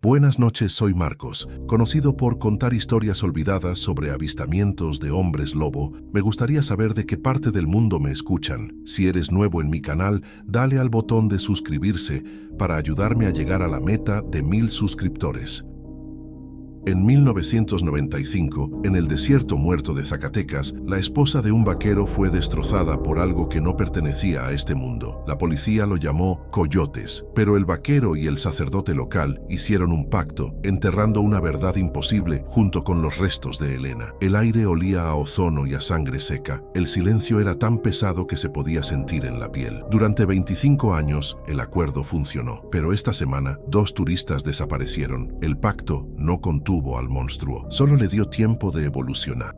Buenas noches, soy Marcos. Conocido por contar historias olvidadas sobre avistamientos de hombres lobo, me gustaría saber de qué parte del mundo me escuchan. Si eres nuevo en mi canal, dale al botón de suscribirse para ayudarme a llegar a la meta de 1000 suscriptores. En 1995, en el desierto muerto de Zacatecas, la esposa de un vaquero fue destrozada por algo que no pertenecía a este mundo. La policía lo llamó coyotes, pero el vaquero y el sacerdote local hicieron un pacto, enterrando una verdad imposible junto con los restos de Elena. El aire olía a ozono y a sangre seca. El silencio era tan pesado que se podía sentir en la piel. Durante 25 años, el acuerdo funcionó, pero esta semana, 2 turistas desaparecieron. El pacto no contuvo al monstruo, solo le dio tiempo de evolucionar.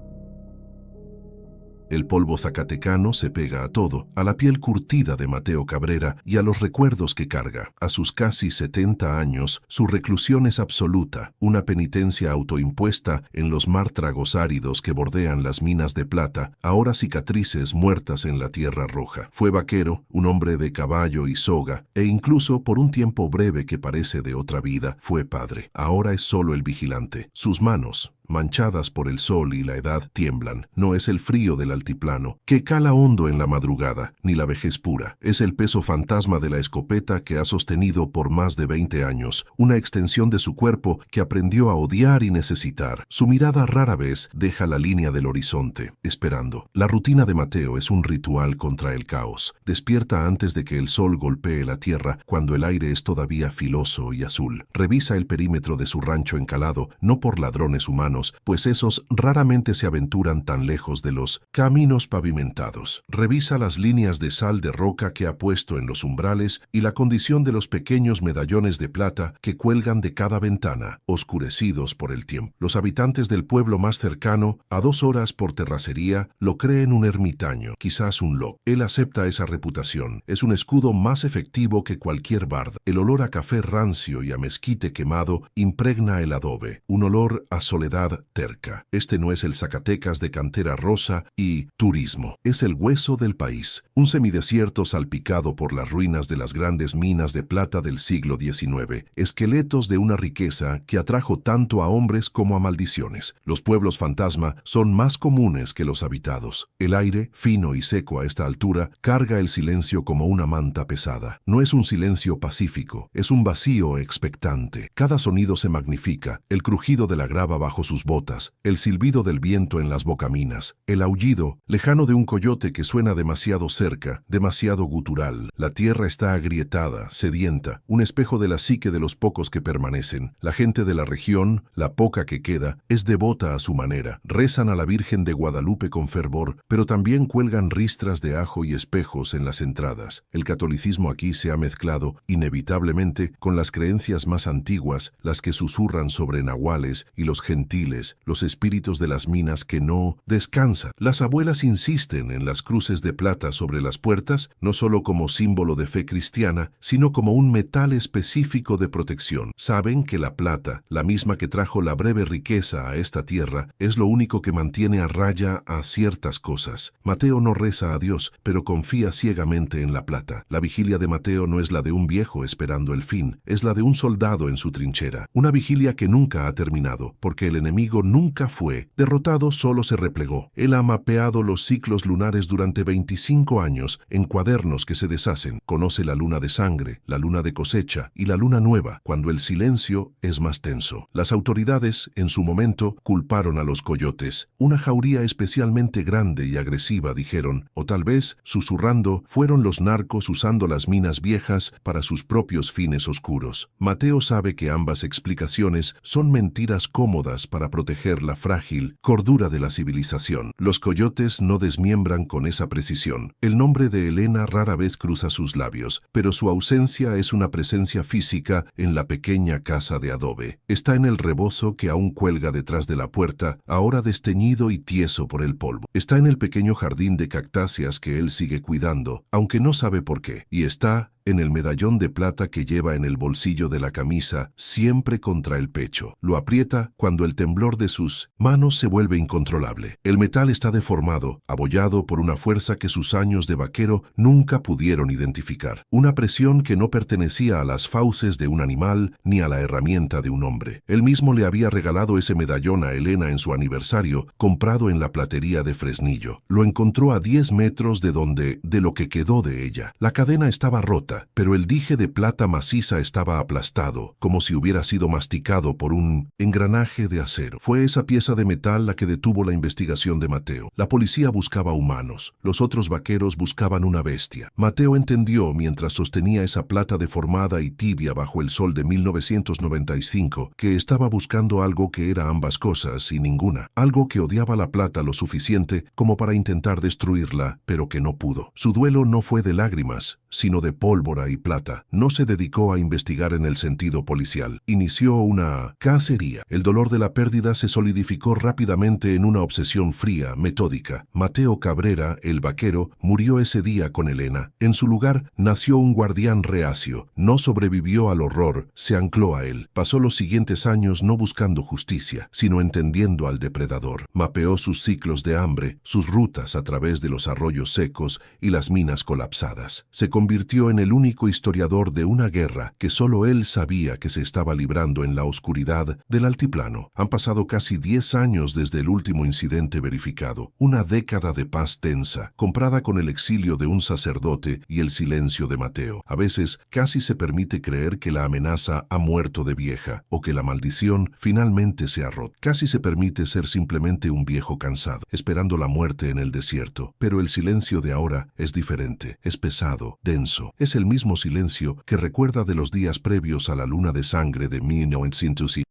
El polvo zacatecano se pega a todo, a la piel curtida de Mateo Cabrera y a los recuerdos que carga. A sus casi 70 años, su reclusión es absoluta, una penitencia autoimpuesta en los mártragos áridos que bordean las minas de plata, ahora cicatrices muertas en la tierra roja. Fue vaquero, un hombre de caballo y soga, e incluso por un tiempo breve que parece de otra vida, fue padre. Ahora es solo el vigilante. Sus manos, manchadas por el sol y la edad, tiemblan. No es el frío del altiplano, que cala hondo en la madrugada, ni la vejez pura. Es el peso fantasma de la escopeta que ha sostenido por más de 20 años, una extensión de su cuerpo que aprendió a odiar y necesitar. Su mirada rara vez deja la línea del horizonte, esperando. La rutina de Mateo es un ritual contra el caos. Despierta antes de que el sol golpee la tierra, cuando el aire es todavía filoso y azul. Revisa el perímetro de su rancho encalado, no por ladrones humanos, pues esos raramente se aventuran tan lejos de los caminos pavimentados. Revisa las líneas de sal de roca que ha puesto en los umbrales y la condición de los pequeños medallones de plata que cuelgan de cada ventana, oscurecidos por el tiempo. Los habitantes del pueblo más cercano, a 2 horas por terracería, lo creen un ermitaño, quizás un loco. Él acepta esa reputación. Es un escudo más efectivo que cualquier barda. El olor a café rancio y a mezquite quemado impregna el adobe, un olor a soledad terca. Este no es el Zacatecas de cantera rosa y turismo. Es el hueso del país, un semidesierto salpicado por las ruinas de las grandes minas de plata del siglo XIX, esqueletos de una riqueza que atrajo tanto a hombres como a maldiciones. Los pueblos fantasma son más comunes que los habitados. El aire, fino y seco a esta altura, carga el silencio como una manta pesada. No es un silencio pacífico, es un vacío expectante. Cada sonido se magnifica, el crujido de la grava bajo sus botas, el silbido del viento en las bocaminas, el aullido lejano de un coyote que suena demasiado cerca, demasiado gutural. La tierra está agrietada, sedienta, un espejo de la psique de los pocos que permanecen. La gente de la región, la poca que queda, es devota a su manera. Rezan a la Virgen de Guadalupe con fervor, pero también cuelgan ristras de ajo y espejos en las entradas. El catolicismo aquí se ha mezclado, inevitablemente, con las creencias más antiguas, las que susurran sobre nahuales y los gentiles, los espíritus de las minas que no descansan. Las abuelas insisten en las cruces de plata sobre las puertas, no solo como símbolo de fe cristiana, sino como un metal específico de protección. Saben que la plata, la misma que trajo la breve riqueza a esta tierra, es lo único que mantiene a raya a ciertas cosas. Mateo no reza a Dios, pero confía ciegamente en la plata. La vigilia de Mateo no es la de un viejo esperando el fin, es la de un soldado en su trinchera. Una vigilia que nunca ha terminado, porque el enemigo nunca fue derrotado, solo se replegó. Él ha mapeado los ciclos lunares durante 25 años en cuadernos que se deshacen. Conoce la luna de sangre, la luna de cosecha y la luna nueva, cuando el silencio es más tenso. Las autoridades, en su momento, culparon a los coyotes. Una jauría especialmente grande y agresiva, dijeron, o tal vez, susurrando, fueron los narcos usando las minas viejas para sus propios fines oscuros. Mateo sabe que ambas explicaciones son mentiras cómodas para proteger la frágil cordura de la civilización. Los coyotes no desmiembran con esa precisión. El nombre de Elena rara vez cruza sus labios, pero su ausencia es una presencia física en la pequeña casa de adobe. Está en el rebozo que aún cuelga detrás de la puerta, ahora desteñido y tieso por el polvo. Está en el pequeño jardín de cactáceas que él sigue cuidando, aunque no sabe por qué. Y está en el medallón de plata que lleva en el bolsillo de la camisa, siempre contra el pecho. Lo aprieta cuando el temblor de sus manos se vuelve incontrolable. El metal está deformado, abollado por una fuerza que sus años de vaquero nunca pudieron identificar. Una presión que no pertenecía a las fauces de un animal ni a la herramienta de un hombre. Él mismo le había regalado ese medallón a Elena en su aniversario, comprado en la platería de Fresnillo. Lo encontró a 10 metros de lo que quedó de ella. La cadena estaba rota, pero el dije de plata maciza estaba aplastado, como si hubiera sido masticado por un engranaje de acero. Fue esa pieza de metal la que detuvo la investigación de Mateo. La policía buscaba humanos, los otros vaqueros buscaban una bestia. Mateo entendió mientras sostenía esa plata deformada y tibia bajo el sol de 1995 que estaba buscando algo que era ambas cosas y ninguna. Algo que odiaba la plata lo suficiente como para intentar destruirla, pero que no pudo. Su duelo no fue de lágrimas, sino de pólvora y plata. No se dedicó a investigar en el sentido policial. Inició una cacería. El dolor de la pérdida se solidificó rápidamente en una obsesión fría, metódica. Mateo Cabrera, el vaquero, murió ese día con Elena. En su lugar nació un guardián reacio. No sobrevivió al horror, se ancló a él. Pasó los siguientes años no buscando justicia, sino entendiendo al depredador. Mapeó sus ciclos de hambre, sus rutas a través de los arroyos secos y las minas colapsadas. Se convirtió en el único historiador de una guerra que solo él sabía que se estaba librando en la oscuridad del altiplano. Han pasado casi 10 años desde el último incidente verificado, una década de paz tensa, comprada con el exilio de un sacerdote y el silencio de Mateo. A veces casi se permite creer que la amenaza ha muerto de vieja o que la maldición finalmente se ha roto. Casi se permite ser simplemente un viejo cansado, esperando la muerte en el desierto. Pero el silencio de ahora es diferente, es pesado, denso. Es el mismo silencio que recuerda de los días previos a la luna de sangre de 1995.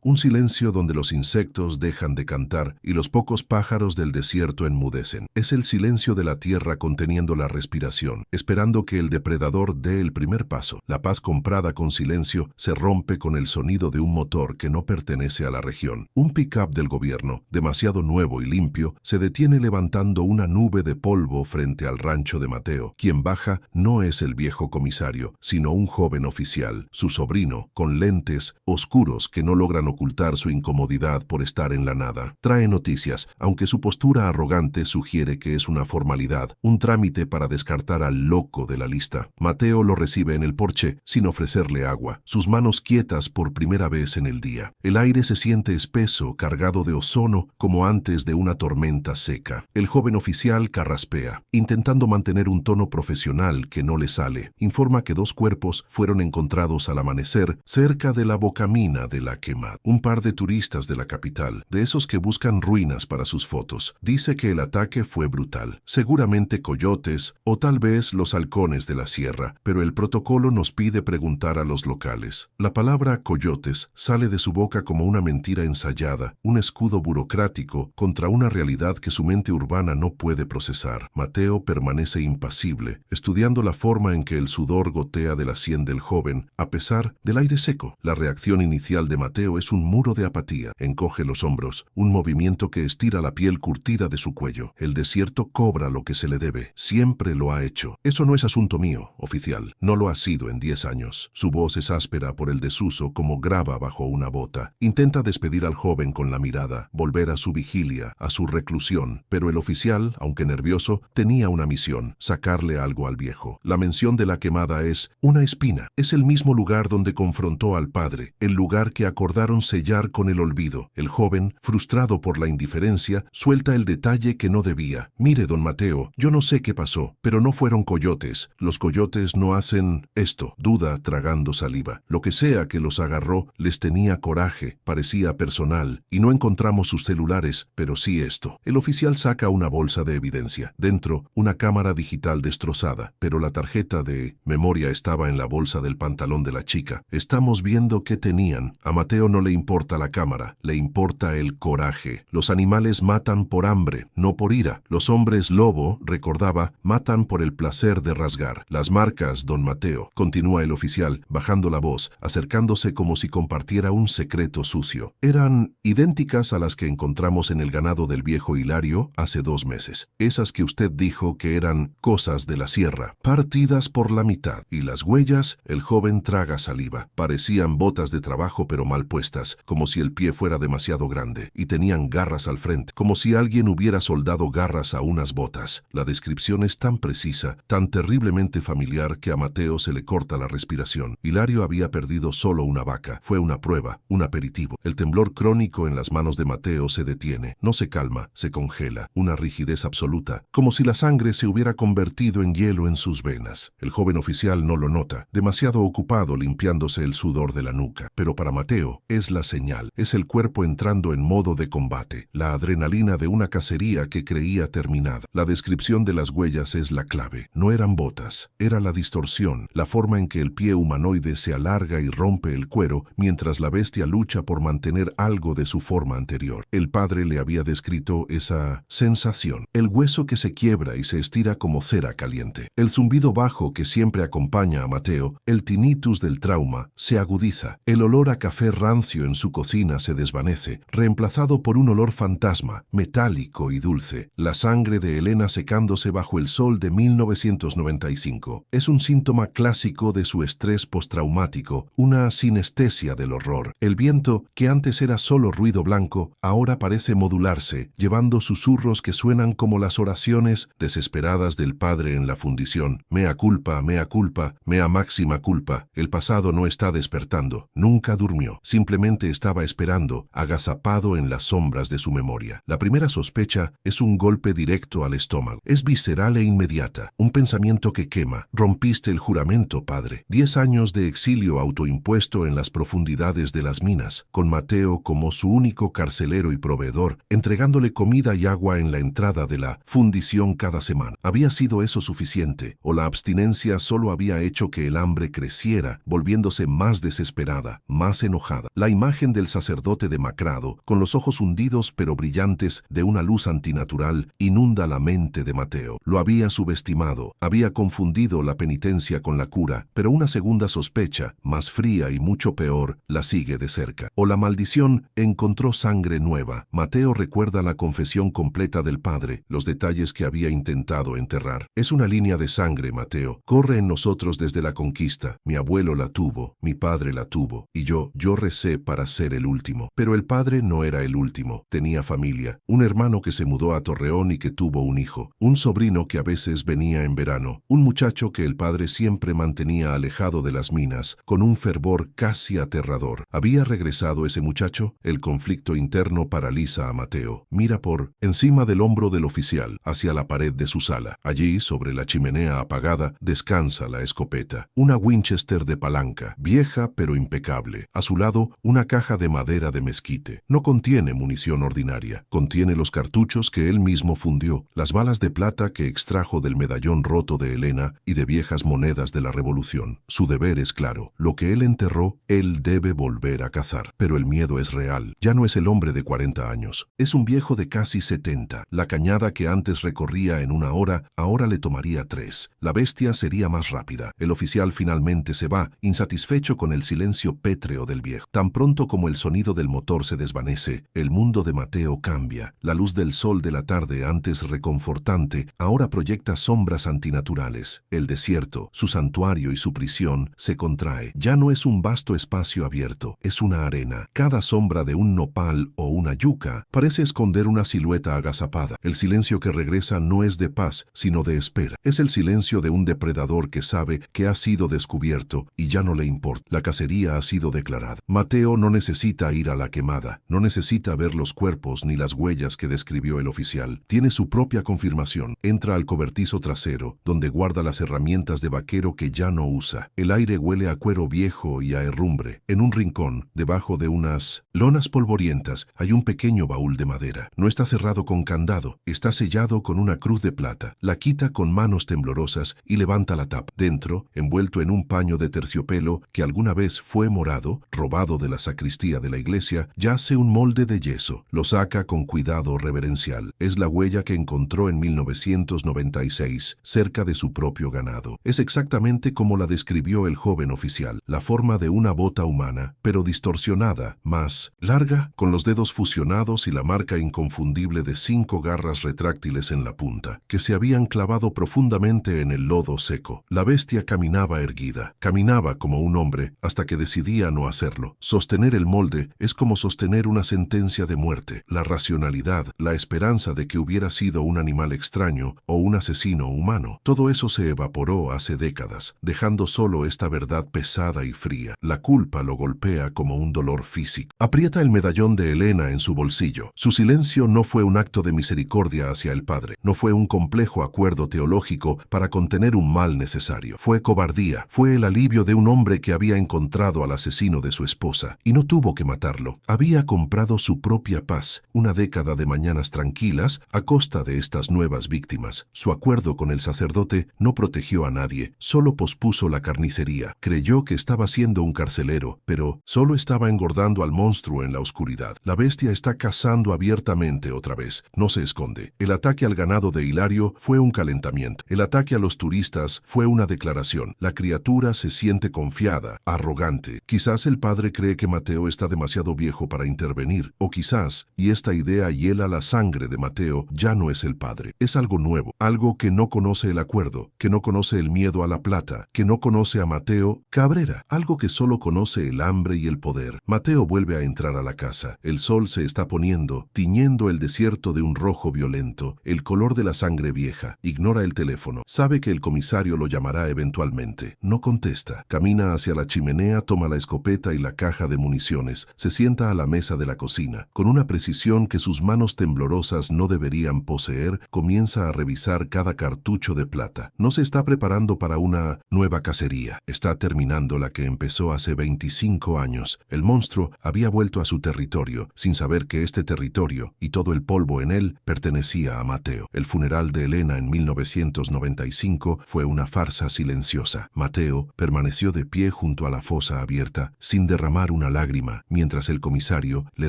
Un silencio donde los insectos dejan de cantar y los pocos pájaros del desierto enmudecen. Es el silencio de la tierra conteniendo la respiración, esperando que el depredador dé el primer paso. La paz comprada con silencio se rompe con el sonido de un motor que no pertenece a la región. Un pick-up del gobierno, demasiado nuevo y limpio, se detiene levantando una nube de polvo frente al rancho de Mateo. Quien baja no es el viejo comisario, sino un joven oficial, su sobrino, con lentes oscuros que no logran ocultar su incomodidad por estar en la nada. Trae noticias, aunque su postura arrogante sugiere que es una formalidad, un trámite para descartar al loco de la lista. Mateo lo recibe en el porche, sin ofrecerle agua, sus manos quietas por primera vez en el día. El aire se siente espeso, cargado de ozono, como antes de una tormenta seca. El joven oficial carraspea, intentando mantener un tono profesional que no le sale. Informa que 2 cuerpos fueron encontrados al amanecer cerca de la bocamina de la quemada. Un par de turistas de la capital, de esos que buscan ruinas para sus fotos. Dice que el ataque fue brutal. Seguramente coyotes o tal vez los halcones de la sierra, pero el protocolo nos pide preguntar a los locales. La palabra coyotes sale de su boca como una mentira ensayada, un escudo burocrático contra una realidad que su mente urbana no puede procesar. Mateo permanece impasible, estudiando la forma en que el sudor gotea de la sien del joven, a pesar del aire seco. La reacción inicial de Mateo es un muro de apatía. Encoge los hombros, un movimiento que estira la piel curtida de su cuello. El desierto cobra lo que se le debe. Siempre lo ha hecho. Eso no es asunto mío, oficial. No lo ha sido en 10 años. Su voz es áspera por el desuso como grava bajo una bota. Intenta despedir al joven con la mirada, volver a su vigilia, a su reclusión. Pero el oficial, aunque nervioso, tenía una misión: sacarle algo al viejo. La mención de la quemada es una espina. Es el mismo lugar donde confrontó al padre, el lugar que acordaron sellar con el olvido. El joven, frustrado por la indiferencia, suelta el detalle que no debía. Mire, don Mateo, yo no sé qué pasó, pero no fueron coyotes. Los coyotes no hacen esto. Duda tragando saliva. Lo que sea que los agarró les tenía coraje, parecía personal, y no encontramos sus celulares, pero sí esto. El oficial saca una bolsa de evidencia. Dentro, una cámara digital destrozada, pero la tarjeta de memoria estaba en la bolsa del pantalón de la chica. Estamos bien viendo qué tenían. A Mateo no le importa la cámara, le importa el coraje. Los animales matan por hambre, no por ira. Los hombres lobo, recordaba, matan por el placer de rasgar. Las marcas, don Mateo, continúa el oficial, bajando la voz, acercándose como si compartiera un secreto sucio. Eran idénticas a las que encontramos en el ganado del viejo Hilario hace 2 meses. Esas que usted dijo que eran cosas de la sierra, partidas por la mitad. Y las huellas, el joven traga saliva. Parecían botas de trabajo pero mal puestas, como si el pie fuera demasiado grande, y tenían garras al frente, como si alguien hubiera soldado garras a unas botas. La descripción es tan precisa, tan terriblemente familiar que a Mateo se le corta la respiración. Hilario había perdido solo una vaca. Fue una prueba, un aperitivo. El temblor crónico en las manos de Mateo se detiene, no se calma, se congela, una rigidez absoluta, como si la sangre se hubiera convertido en hielo en sus venas. El joven oficial no lo nota, demasiado ocupado limpiándose el sudor de la nuca. Pero para Mateo es la señal, es el cuerpo entrando en modo de combate, la adrenalina de una cacería que creía terminada. La descripción de las huellas es la clave. No eran botas, era la distorsión, la forma en que el pie humanoide se alarga y rompe el cuero mientras la bestia lucha por mantener algo de su forma anterior. El padre le había descrito esa sensación, el hueso que se quiebra y se estira como cera caliente. El zumbido bajo que siempre acompaña a Mateo, el tinnitus del trauma, se agudiza. El olor a café rancio en su cocina se desvanece, reemplazado por un olor fantasma, metálico y dulce. La sangre de Elena secándose bajo el sol de 1995. Es un síntoma clásico de su estrés postraumático, una sinestesia del horror. El viento, que antes era solo ruido blanco, ahora parece modularse, llevando susurros que suenan como las oraciones desesperadas del padre en la fundición. Mea culpa, mea máxima culpa. El pasado no está despertando, nunca durmió, simplemente estaba esperando, agazapado en las sombras de su memoria. La primera sospecha es un golpe directo al estómago. Es visceral e inmediata, un pensamiento que quema. Rompiste el juramento, padre. 10 años de exilio autoimpuesto en las profundidades de las minas, con Mateo como su único carcelero y proveedor, entregándole comida y agua en la entrada de la fundición cada semana. ¿Había sido eso suficiente? ¿O la abstinencia solo había hecho que el hambre creciera, volviéndose más desesperada, más enojada? La imagen del sacerdote demacrado, con los ojos hundidos pero brillantes de una luz antinatural, inunda la mente de Mateo. Lo había subestimado, había confundido la penitencia con la cura, pero una segunda sospecha, más fría y mucho peor, la sigue de cerca. O la maldición encontró sangre nueva. Mateo recuerda la confesión completa del padre, los detalles que había intentado enterrar. Es una línea de sangre, Mateo. Corre en nosotros desde la conquista. Mi abuelo la tuvo, mi padre la tuvo, y yo recé para ser el último. Pero el padre no era el último. Tenía familia, un hermano que se mudó a Torreón y que tuvo un hijo, un sobrino que a veces venía en verano, un muchacho que el padre siempre mantenía alejado de las minas, con un fervor casi aterrador. ¿Había regresado ese muchacho? El conflicto interno paraliza a Mateo. Mira por encima del hombro del oficial, hacia la pared de su sala. Allí, sobre la chimenea apagada, descansa la escopeta. Una Winchester de palanca, vieja pero impecable. A su lado, una caja de madera de mezquite. No contiene munición ordinaria. Contiene los cartuchos que él mismo fundió, las balas de plata que extrajo del medallón roto de Elena y de viejas monedas de la Revolución. Su deber es claro. Lo que él enterró, él debe volver a cazar. Pero el miedo es real. Ya no es el hombre de 40 años. Es un viejo de casi 70. La cañada que antes recorría en 1 hora, ahora le tomaría 3. La bestia sería más rápida. El oficial finalmente se va, insatisfecho con el silencio pétreo del viejo. Tan pronto como el sonido del motor se desvanece, el mundo de Mateo cambia. La luz del sol de la tarde, antes reconfortante, ahora proyecta sombras antinaturales. El desierto, su santuario y su prisión, se contrae. Ya no es un vasto espacio abierto, es una arena. Cada sombra de un nopal o una yuca parece esconder una silueta agazapada. El silencio que regresa no es de paz, sino de espera. Es el silencio de un depredador que sabe que ha sido descubierto y ya no le importa. La cacería ha sido declarada. Mateo no necesita ir a la quemada, no necesita ver los cuerpos ni las huellas que describió el oficial. Tiene su propia confirmación. Entra al cobertizo trasero, donde guarda las herramientas de vaquero que ya no usa. El aire huele a cuero viejo y a herrumbre. En un rincón, debajo de unas lonas polvorientas, hay un pequeño baúl de madera. No está cerrado con candado, está sellado con una cruz de plata. La quita con manos temblorosas y levanta la tapa. Dentro, envuelto en un paño de terciopelo que alguna vez vez fue morado, robado de la sacristía de la iglesia, yace un molde de yeso. Lo saca con cuidado reverencial. Es la huella que encontró en 1996, cerca de su propio ganado. Es exactamente como la describió el joven oficial, la forma de una bota humana, pero distorsionada, más larga, con los dedos fusionados y la marca inconfundible de 5 garras retráctiles en la punta, que se habían clavado profundamente en el lodo seco. La bestia caminaba erguida, caminaba como un hombre, hasta que decidía no hacerlo. Sostener el molde es como sostener una sentencia de muerte. La racionalidad, la esperanza de que hubiera sido un animal extraño o un asesino humano, todo eso se evaporó hace décadas, dejando solo esta verdad pesada y fría. La culpa lo golpea como un dolor físico. Aprieta el medallón de Elena en su bolsillo. Su silencio no fue un acto de misericordia hacia el padre, no fue un complejo acuerdo teológico para contener un mal necesario. Fue cobardía, fue el alivio de un hombre que había encontrado al asesino de su esposa, y no tuvo que matarlo. Había comprado su propia paz, una década de mañanas tranquilas, a costa de estas nuevas víctimas. Su acuerdo con el sacerdote no protegió a nadie, solo pospuso la carnicería. Creyó que estaba siendo un carcelero, pero solo estaba engordando al monstruo en la oscuridad. La bestia está cazando abiertamente otra vez, no se esconde. El ataque al ganado de Hilario fue un calentamiento. El ataque a los turistas fue una declaración. La criatura se siente confiada, arrogante. Quizás el padre cree que Mateo está demasiado viejo para intervenir, o quizás, y esta idea hiela la sangre de Mateo, ya no es el padre. Es algo nuevo, algo que no conoce el acuerdo, que no conoce el miedo a la plata, que no conoce a Mateo Cabrera, algo que solo conoce el hambre y el poder. Mateo vuelve a entrar a la casa. El sol se está poniendo, tiñendo el desierto de un rojo violento, el color de la sangre vieja. Ignora el teléfono. Sabe que el comisario lo llamará eventualmente. No contesta. Camina hacia la chimenea, toma la escopeta y la caja de municiones. Se sienta a la mesa de la cocina. Con una precisión que sus manos temblorosas no deberían poseer, comienza a revisar cada cartucho de plata. No se está preparando para una nueva cacería. Está terminando la que empezó hace 25 años. El monstruo había vuelto a su territorio, sin saber que este territorio, y todo el polvo en él, pertenecía a Mateo. El funeral de Elena en 1995 fue una farsa silenciosa. Mateo permaneció de pie junto a la fosa abierta, sin derramar una lágrima, mientras el comisario le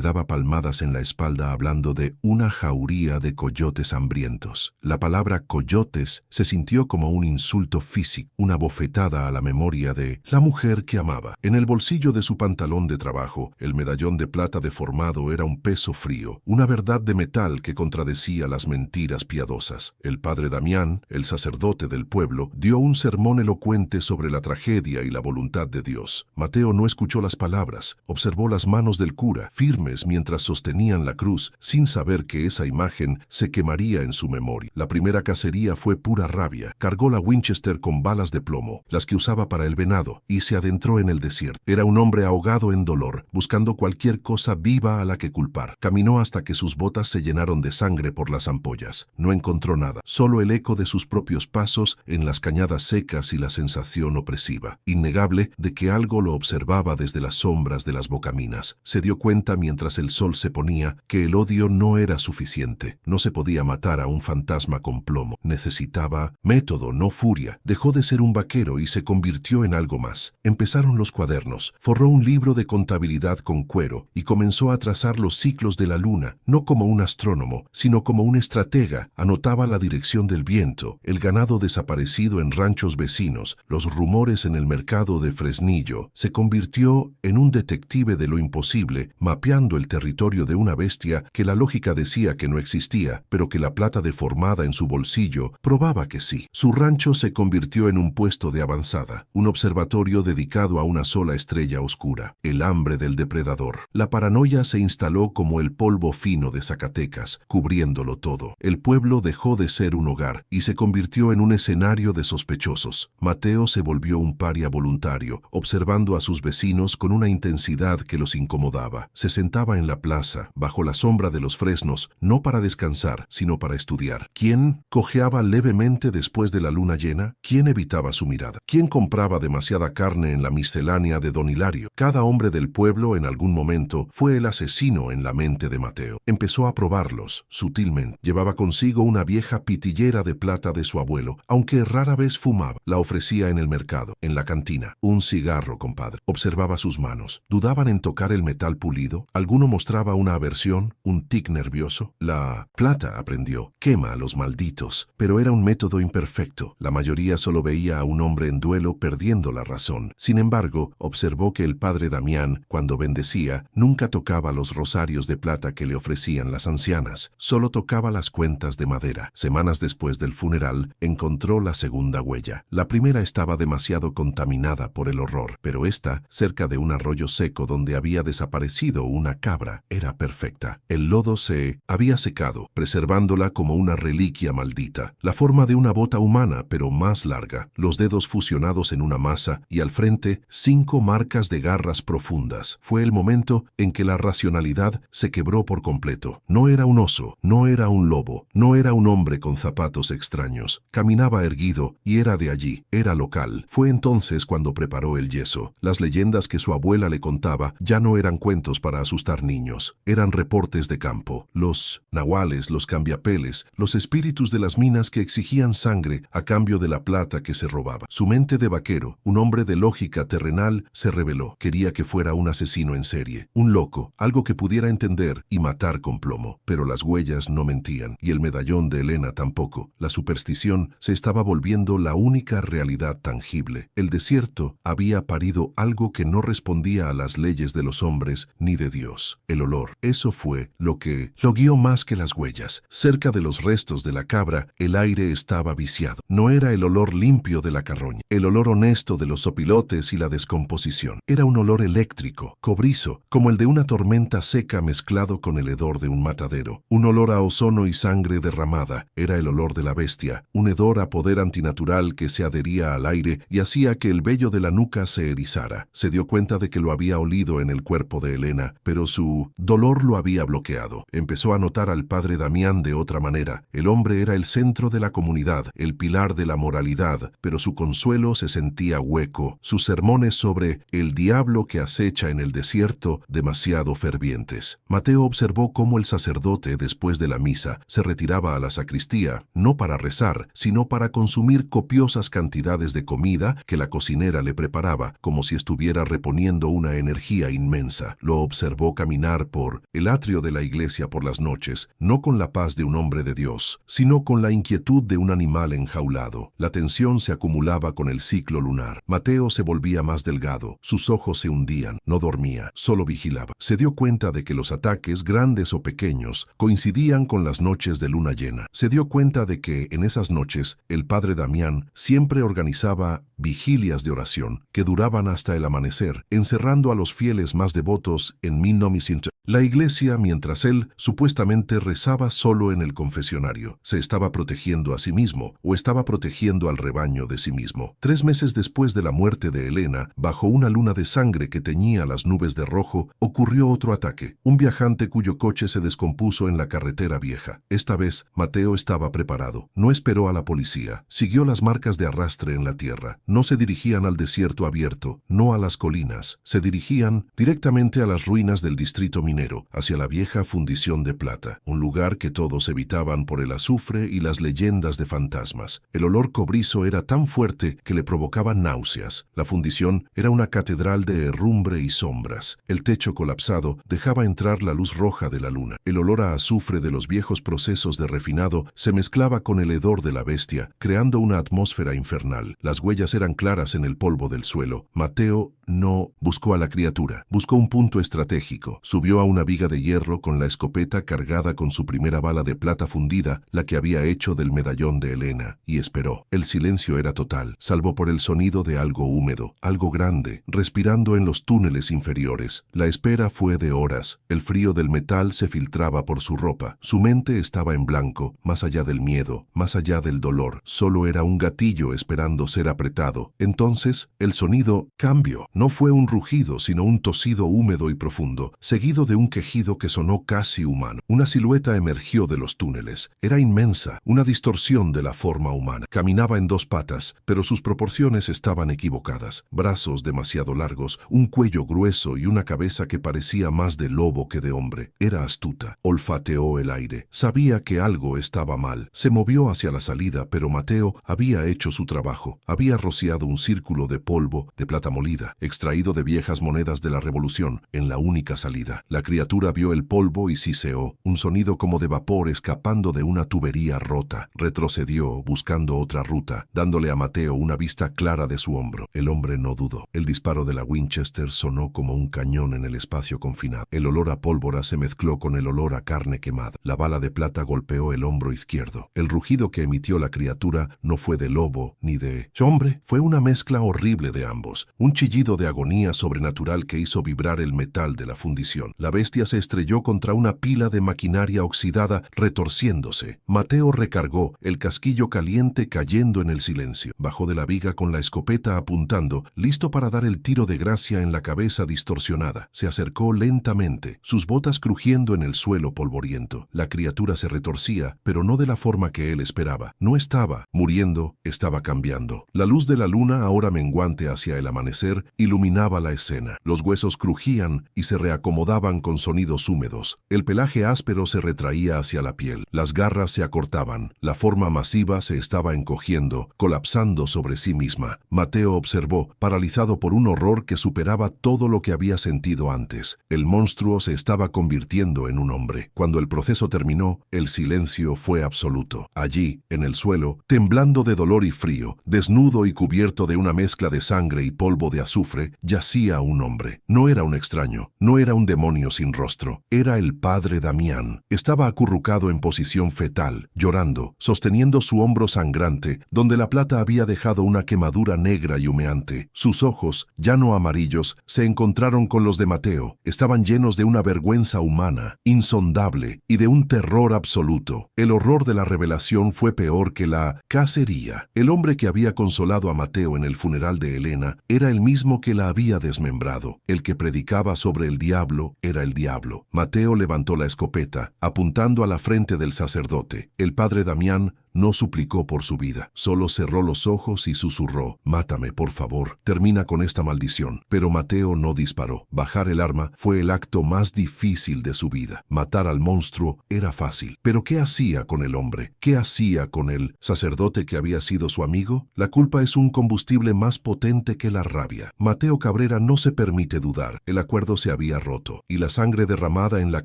daba palmadas en la espalda hablando de una jauría de coyotes hambrientos. La palabra coyotes se sintió como un insulto físico, una bofetada a la memoria de la mujer que amaba. En el bolsillo de su pantalón de trabajo, el medallón de plata deformado era un peso frío, una verdad de metal que contradecía las mentiras piadosas. El padre Damián, el sacerdote del pueblo, dio un sermón elocuente sobre la tragedia y la voluntad de Dios. Mateo no escuchó las palabras, observó las manos del cura, firmes mientras sostenían la cruz, sin saber que esa imagen se quemaría en su memoria. La primera cacería fue pura rabia. Cargó la Winchester con balas de plomo, las que usaba para el venado, y se adentró en el desierto. Era un hombre ahogado en dolor, buscando cualquier cosa viva a la que culpar. Caminó hasta que sus botas se llenaron de sangre por las ampollas. No encontró nada, solo el eco de sus propios pasos en las cañadas secas y la sensación opresiva, innegable de que algo lo observaba desde las sombras de las bocaminas. Se dio cuenta mientras el sol se ponía que el odio no era suficiente. No se podía matar a un fantasma con plomo. Necesitaba método, no furia. Dejó de ser un vaquero y se convirtió en algo más. Empezaron los cuadernos. Forró un libro de contabilidad con cuero y comenzó a trazar los ciclos de la luna, no como un astrónomo, sino como un estratega. Anotaba la dirección del viento, el ganado desaparecido en ranchos vecinos, los rumores en el mercado de Fresnillo. Se convirtió en un detective de lo imposible, mapeando el territorio de una bestia que la lógica decía que no existía, pero que la plata deformada en su bolsillo probaba que sí. Su rancho se convirtió en un puesto de avanzada, un observatorio dedicado a una sola estrella oscura, el hambre del depredador. La paranoia se instaló como el polvo fino de Zacatecas, cubriéndolo todo. El pueblo dejó de ser un hogar y se convirtió en un escenario de sospechosos. Mateo se volvió un paria voluntario, observando a sus vecinos con una intensidad que los incomodaba. Se sentaba en la plaza, bajo la sombra de los fresnos, no para descansar, sino para estudiar. ¿Quién cojeaba levemente después de la luna llena? ¿Quién evitaba su mirada? ¿Quién compraba demasiada carne en la miscelánea de don Hilario? Cada hombre del pueblo en algún momento fue el asesino en la mente de Mateo. Empezó a probarlos, sutilmente. Llevaba consigo una vieja pitillera de plata de su abuelo, aunque rara vez fumaba. La ofrecía en el mercado, en la cantina. Un cigarro hierro, compadre. Observaba sus manos. ¿Dudaban en tocar el metal pulido? ¿Alguno mostraba una aversión, un tic nervioso? La plata, aprendió, quema a los malditos, pero era un método imperfecto. La mayoría solo veía a un hombre en duelo perdiendo la razón. Sin embargo, observó que el padre Damián, cuando bendecía, nunca tocaba los rosarios de plata que le ofrecían las ancianas, solo tocaba las cuentas de madera. Semanas después del funeral, encontró la segunda huella. La primera estaba demasiado contaminada por el horror, pero esta, cerca de un arroyo seco donde había desaparecido una cabra, era perfecta. El lodo se había secado, preservándola como una reliquia maldita. La forma de una bota humana, pero más larga, los dedos fusionados en una masa y al frente 5 marcas de garras profundas. Fue el momento en que la racionalidad se quebró por completo. No era un oso, no era un lobo, no era un hombre con zapatos extraños. Caminaba erguido y era de allí, era local. Fue entonces cuando preparó el yeso. Las leyendas que su abuela le contaba ya no eran cuentos para asustar niños, eran reportes de campo. Los nahuales, los cambiapeles, los espíritus de las minas que exigían sangre a cambio de la plata que se robaba. Su mente de vaquero, un hombre de lógica terrenal, se rebeló. Quería que fuera un asesino en serie, un loco, algo que pudiera entender y matar con plomo. Pero las huellas no mentían, y el medallón de Elena tampoco. La superstición se estaba volviendo la única realidad tangible. El desierto había parido algo que no respondía a las leyes de los hombres ni de Dios. El olor. Eso fue lo que lo guió más que las huellas. Cerca de los restos de la cabra, el aire estaba viciado. No era el olor limpio de la carroña, el olor honesto de los sopilotes y la descomposición. Era un olor eléctrico, cobrizo, como el de una tormenta seca mezclado con el hedor de un matadero. Un olor a ozono y sangre derramada. Era el olor de la bestia, un hedor a poder antinatural que se adhería al aire y hacía que el vello de la nuca se erizara. Se dio cuenta de que lo había olido en el cuerpo de Elena, pero su dolor lo había bloqueado. Empezó a notar al padre Damián de otra manera. El hombre era el centro de la comunidad, el pilar de la moralidad, pero su consuelo se sentía hueco. Sus sermones sobre el diablo que acecha en el desierto, demasiado fervientes. Mateo observó cómo el sacerdote, después de la misa, se retiraba a la sacristía, no para rezar, sino para consumir copiosas cantidades de comida que la cocinera le preparaba, como si estuviera reponiendo una energía inmensa. Lo observó caminar por el atrio de la iglesia por las noches, no con la paz de un hombre de Dios, sino con la inquietud de un animal enjaulado. La tensión se acumulaba con el ciclo lunar. Mateo se volvía más delgado, sus ojos se hundían, no dormía, solo vigilaba. Se dio cuenta de que los ataques, grandes o pequeños, coincidían con las noches de luna llena. Se dio cuenta de que en esas noches el padre Damián siempre organizaba vigilias de oración que duraban hasta el amanecer, encerrando a los fieles más devotos en 1900. La iglesia, mientras él supuestamente rezaba solo en el confesionario, se estaba protegiendo a sí mismo o estaba protegiendo al rebaño de sí mismo. 3 meses después de la muerte de Elena, bajo una luna de sangre que teñía las nubes de rojo, ocurrió otro ataque. Un viajante cuyo coche se descompuso en la carretera vieja. Esta vez, Mateo estaba preparado. No esperó a la policía. Siguió las marcas de arrastre en la tierra. No se dirigían al desierto abierto, no a las colinas. Se dirigían directamente a las ruinas del distrito minero, hacia la vieja fundición de plata, un lugar que todos evitaban por el azufre y las leyendas de fantasmas. El olor cobrizo era tan fuerte que le provocaba náuseas. La fundición era una catedral de herrumbre y sombras. El techo colapsado dejaba entrar la luz roja de la luna. El olor a azufre de los viejos procesos de refinado se mezclaba con el hedor de la bestia, creando una atmósfera infernal. Las huellas eran claras en el polvo del suelo. Mateo no buscó a la criatura, buscó un punto estratégico. Subió a una viga de hierro con la escopeta cargada con su primera bala de plata fundida, la que había hecho del medallón de Elena, y esperó. El silencio era total, salvo por el sonido de algo húmedo, algo grande, respirando en los túneles inferiores. La espera fue de horas. El frío del metal se filtraba por su ropa. Su mente estaba en blanco, más allá del miedo, más allá del dolor. Solo era un gatillo esperando ser apretado. Entonces, el sonido cambió. No fue un rugido, sino un tosido húmedo y profundo, seguido de un quejido que sonó casi humano. Una silueta emergió de los túneles. Era inmensa, una distorsión de la forma humana. Caminaba en dos patas, pero sus proporciones estaban equivocadas. Brazos demasiado largos, un cuello grueso y una cabeza que parecía más de lobo que de hombre. Era astuta. Olfateó el aire. Sabía que algo estaba mal. Se movió hacia la salida, pero Mateo había hecho su trabajo. Había rociado un círculo de polvo de plata molida, extraído de viejas monedas de la Revolución, en la única salida. La criatura vio el polvo y siseó, un sonido como de vapor escapando de una tubería rota. Retrocedió, buscando otra ruta, dándole a Mateo una vista clara de su hombro. El hombre no dudó. El disparo de la Winchester sonó como un cañón en el espacio confinado. El olor a pólvora se mezcló con el olor a carne quemada. La bala de plata golpeó el hombro izquierdo. El rugido que emitió la criatura no fue de lobo ni de hombre. Fue una mezcla horrible de ambos. Un chillido de agonía sobrenatural que hizo vibrar el metal de la fundición. La bestia se estrelló contra una pila de maquinaria oxidada, retorciéndose. Mateo recargó, el casquillo caliente cayendo en el silencio. Bajó de la viga con la escopeta apuntando, listo para dar el tiro de gracia en la cabeza distorsionada. Se acercó lentamente, sus botas crujiendo en el suelo polvoriento. La criatura se retorcía, pero no de la forma que él esperaba. No estaba muriendo, estaba cambiando. La luz de la luna, ahora menguante hacia el amanecer, iluminaba la escena. Los huesos crujían y se reacomodaban con sonidos húmedos. El pelaje áspero se retraía hacia la piel. Las garras se acortaban. La forma masiva se estaba encogiendo, colapsando sobre sí misma. Mateo observó, paralizado por un horror que superaba todo lo que había sentido antes. El monstruo se estaba convirtiendo en un hombre. Cuando el proceso terminó, el silencio fue absoluto. Allí, en el suelo, temblando de dolor y frío, desnudo y cubierto de una mezcla de sangre y polvo de azufre, yacía un hombre. No era un extraño, no era un demonio sin rostro. Era el padre Damián. Estaba acurrucado en posición fetal, llorando, sosteniendo su hombro sangrante, donde la plata había dejado una quemadura negra y humeante. Sus ojos, ya no amarillos, se encontraron con los de Mateo. Estaban llenos de una vergüenza humana, insondable, y de un terror absoluto. El horror de la revelación fue peor que la cacería. El hombre que había consolado a Mateo en el funeral de Elena era el mismo que la había desmembrado. El que predicaba sobre el diablo era el diablo. Mateo levantó la escopeta, apuntando a la frente del sacerdote. El padre Damián no suplicó por su vida, solo cerró los ojos y susurró: «Mátame, por favor, termina con esta maldición». Pero Mateo no disparó. Bajar el arma fue el acto más difícil de su vida. Matar al monstruo era fácil. Pero ¿qué hacía con el hombre? ¿Qué hacía con el sacerdote que había sido su amigo? La culpa es un combustible más potente que la rabia. Mateo Cabrera no se permite dudar. El acuerdo se había roto, y la sangre derramada en la